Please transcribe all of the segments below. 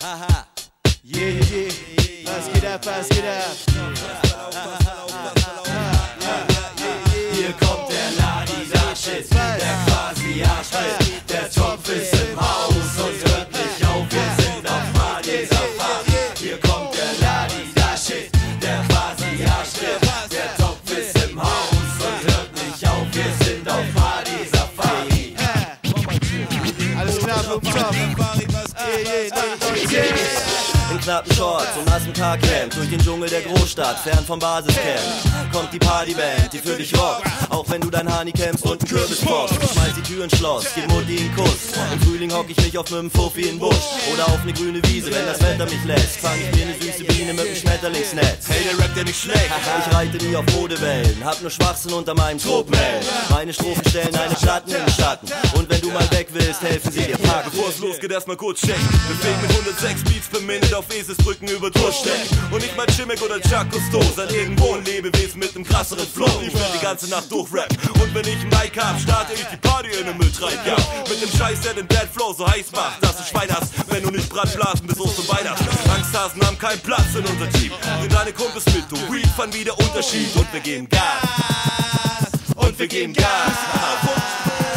Haha, yeah, yeah, was geht ab, was geht ab? Hier kommt der Ladi-Da-Shit, der quasi Arschtritt. Der Topf ist im Haus und hört nicht auf, wir sind auf Party-Safari. Hier kommt der Ladi-Da-Shit, der quasi Arschtritt. Der Topf ist im Haus und hört nicht auf, wir sind auf Party-Safari. Alles klar, Flug Top. In knappen Shorts und nassem K-Camp durch den Dschungel der Großstadt, fern vom Basiscamp, kommt die Partyband, die für dich rockt. Auch wenn du dein Hani campst und 'n Kürbis poppst. Ich schmeiß die Tür ins Schloss, gib Mutti 'n Kuss. Im Frühling hock ich mich auf nem Fuffi in Busch oder auf ne grüne Wiese, wenn das Wetter mich lässt. Fang ich mir ne süße Biene mit 'm Schmetterlingsnetz. Hey, der rappt ja nicht schlecht. Ich reite nie auf Modewellen, hab nur Schwachsinn unter meinem Tropenhelm. Meine Strophen stellen eine Platten in den Schatten. Und wenn du mal weg willst, helfen sie dir packen. Bevor es losgeht, erstmal kurz checken. Bewegt mit 106 Beats per Minute auf Eselsbrücken über Durchstecken. Und nicht mal Chimek oder Chuck Cousteau, sein irgendwo ein Lebewesen mit nem krasseren Flow. Ich will die ganze Nacht durchrappen. Und wenn ich ein Mic hab, starte ich die Party in nem Mülltreibjagd. Mit dem Scheiß, der den Dead Flow so heiß macht, dass du Schwein hast, wenn du nicht Brandblasen bis Ost und Weihnachten. Angsthasen haben keinen Platz in unser Jeep. Nimm deine Kumpels mit, du Weed fand wieder Unterschied. Und wir geben Gas. Und wir geben Gas.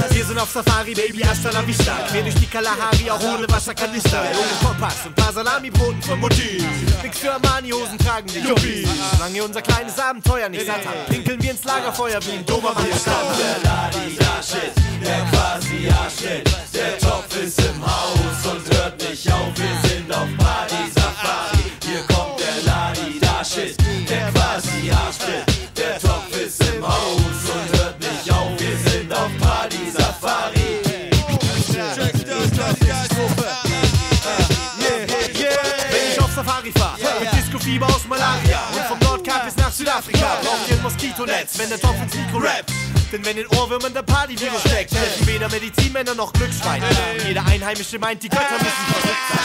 Wir sind auf Safari, Baby, hasta la vista. Quer durch die Kalahari, auch ohne Wasserkanister. Ohne Poppass und paar Salami-Broten von Mutti. Nix für Armani-Hosen tragen die Juppies. Solange ihr unser kleines Abenteuer nicht satt habt, pinkeln wir ins Lagerfeuer wie ein Dobermann-Stamm. Der Ladi-Da-Shit, der quasi Arschtritt. Der Topf ist im Haus und hört nicht auf, wir sind auf Party-Safari. Hier kommt der Ladi-Da-Shit, der quasi Arschtritt. Der Topf ist im Haus und hört nicht auf, wir sind auf Party-Safari. Wenn ich auf Safari fahr, mit Disco-Fieber aus Malaria und vom Nordkap bis nach Südafrika, braucht ihr ein Moskitonetz, wenn der Topf ins Mikro rappt. Denn wenn in Ohrwürmern der Partyvirus steckt, helfen weder Medizinmänner noch Glücksschweine. Jeder Einheimische meint, die Götter müssen verrückt sein.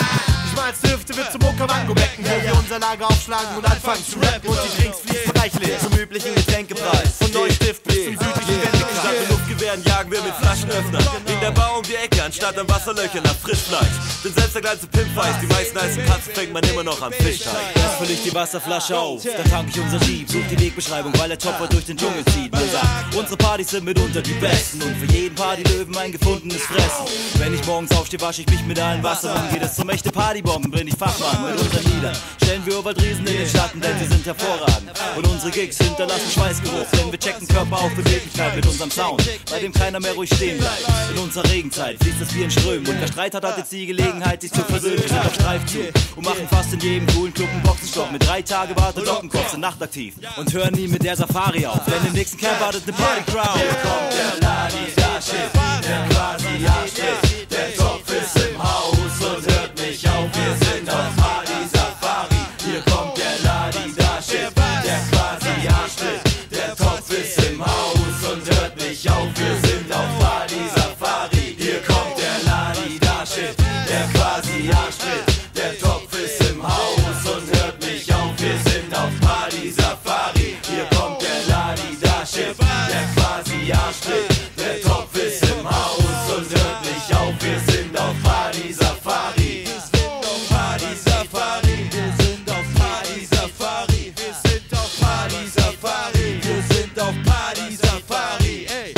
Ich mal als Dürfte wird zum Okavango-Becken, wo wir unser Lager aufschlagen und anfangen zu rappen. Und die Drinks fließen reichlich Zum üblichen Getränkepreis. von Neustift bis zum südlichen Wendekreis. Statt mit Luftgewehren jagen wir mit Flaschenöffner in der Bar um die Ecke, anstatt an Wasserlöchern nach Frischfleisch. Denn selbst der kleinste Pimp weiß, die meisten heißen Katzen fängt man immer noch am Fischteig. Erst füll ich die Wasserflasche auf, dann tank ich unser Jeep. Such die Wegbeschreibung, weil der Chopper durch den Dschungel zieht. Man sagt, unsere Partys sind mitunter die besten und für jeden Partylöwen ein gefundenes Fressen. Wenn ich morgens aufstehe, wasche ich mich mit allen Wasser und geht es zum echte Partybomben, bin ich Fachmann mit unseren Liedern. Stellen wir Overdriesen in den Schatten, denn sie sind hervorragend. Und unsere Gigs hinterlassen Schweißgeruch, denn wir checken Körper auf Beweglichkeit mit unserem Sound, bei dem keiner mehr ruhig stehen bleibt. In unserer Regenzeit fließt das Bier in Strömen und wer Streit hat, hat jetzt die Gelegenheit, sich zu versöhnen. Wir sind auf Streifzug und machen fast in jedem coolen Club einen Boxenstopp mit 3 Tage Warte, Lockenkopf, sind nachtaktiv und hören nie mit der Safari auf, denn im nächsten Camp wartet eine Party-Crowd. Hier kommt der Ladi-Da-Shit, der quasi Arschtritt. Der Topf ist im Haus und hört nicht auf, wir sind auf Party-Safari. Hier kommt der Ladi-Da-Shit, der quasi Arschtritt. Der Topf ist im Haus und hört nicht auf, wir sind auf Party-Safari. Hier kommt der Ladi-Da-Shit, der quasi Arschtritt. Der Topf ist im Haus und hört nicht auf, wir sind auf Party-Safari. Hier kommt der Ladi-Da-Shit, der quasi Arschtritt. Der Topf ist im Haus und hört nicht auf, wir sind auf Party-Safari. Wir sind auf Party-Safari. Wir sind auf Party-Safari. Wir sind auf Party-Safari. Wir sind auf Party-Safari. Ey,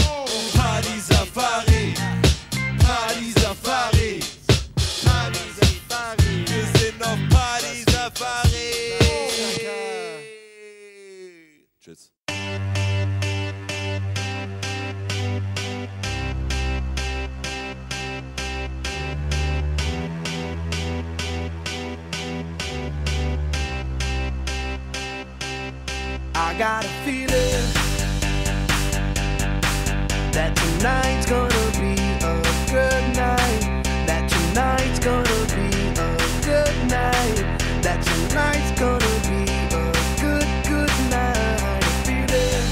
Party-Safari. Party-Safari. Party-Safari. Wir sind auf Party-Safari. Tschüss. I got a feeling that tonight's gonna be a good night. That tonight's gonna be a good night. That tonight's gonna be a good night. A feeling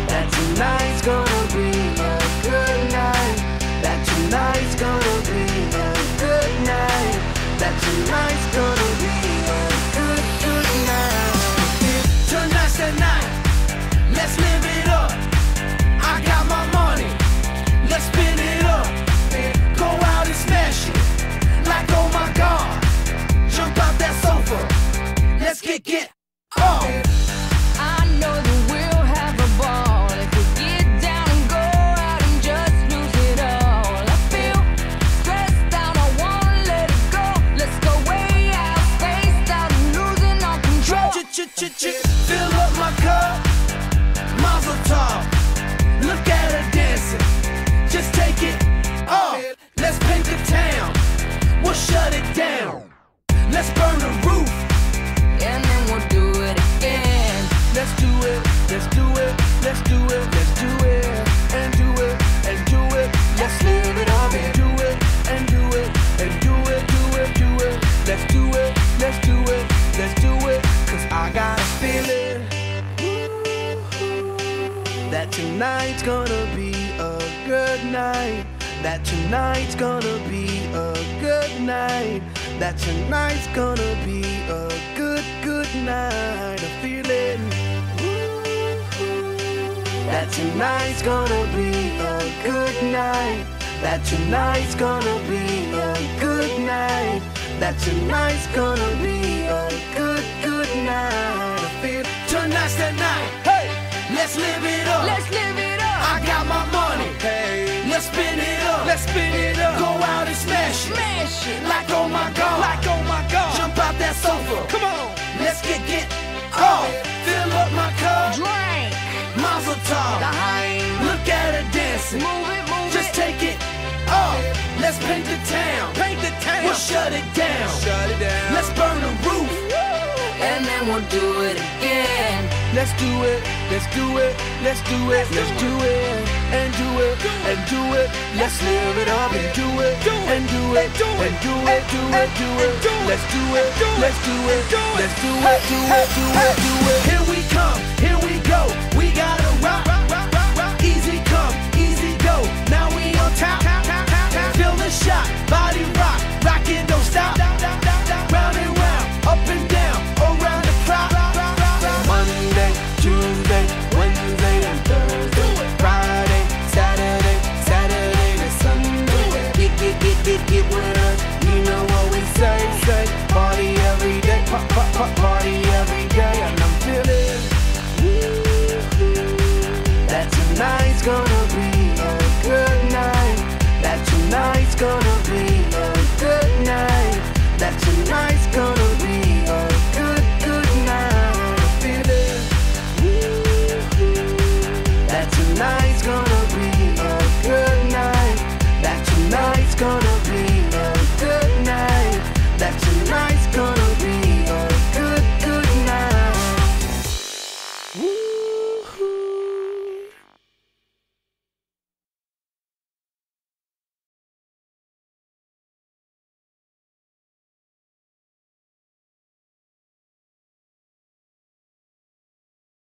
that tonight's gonna be a good night. That tonight's gonna be a good night. That tonight's gonna be a good night. Tonight's the night, let's live it up. I got my money, let's spin it up. Go out and smash it. get off. I know that we'll have a ball if we get down and go out and just lose it all. I feel stressed out, I wanna let it go. Let's go way out, spaced out, and losing all control. Fill up my cup, Mazel tov. Look at her dancing, just take it off. Let's paint the town, we'll shut it down. Let's burn the roof, And then we'll do it again. let's do it, let's do it, let's do it, let's do it, and do it, and do it. Let's live it up and do it, and do it, and do it, do it, do it. Let's do it, let's do it, let's do it. Cause I got a feeling that tonight's gonna be a good night. That tonight's gonna be a good night. That tonight's gonna be a good, good night. A feeling that tonight's gonna be a good night. That tonight's gonna be a good night. That tonight's gonna be a good, good night. I feel tonight's the night. Hey, let's live it up. Let's live it up. I got my money. Hey, let's spin it up. Let's spin it up. Go out and smash it. Smash it. Like oh my god. Like oh my god. Jump out that sofa. Come on. Let's get off. Fill up my cup. Drink. Mazel tov. Behind. Look at her dancing. Move it, move Just it. take it off. Let's paint the town. Paint the town. We'll shut it down. Shut it down. Let's burn the roof. And then we'll do it again. Let's do it, let's do it, let's do it, let's do it, and do it, and do it. Let's live it up and do it, and do it, and do it, do it, do it. Let's do it, let's do it, let's do it, do it, do it, do it. Here we come, here we go. We gotta rock, easy come, easy go. Now we on top, feel the shot, body rock, rockin' don't stop. Round and round, up and down, around the clock. Monday, Tuesday, Wednesday, and Thursday. Friday, Saturday, Saturday to Sunday. Get with us. You know what we say. Party every day, party every day, and I'm feeling that tonight's gonna be a good night. That tonight's gonna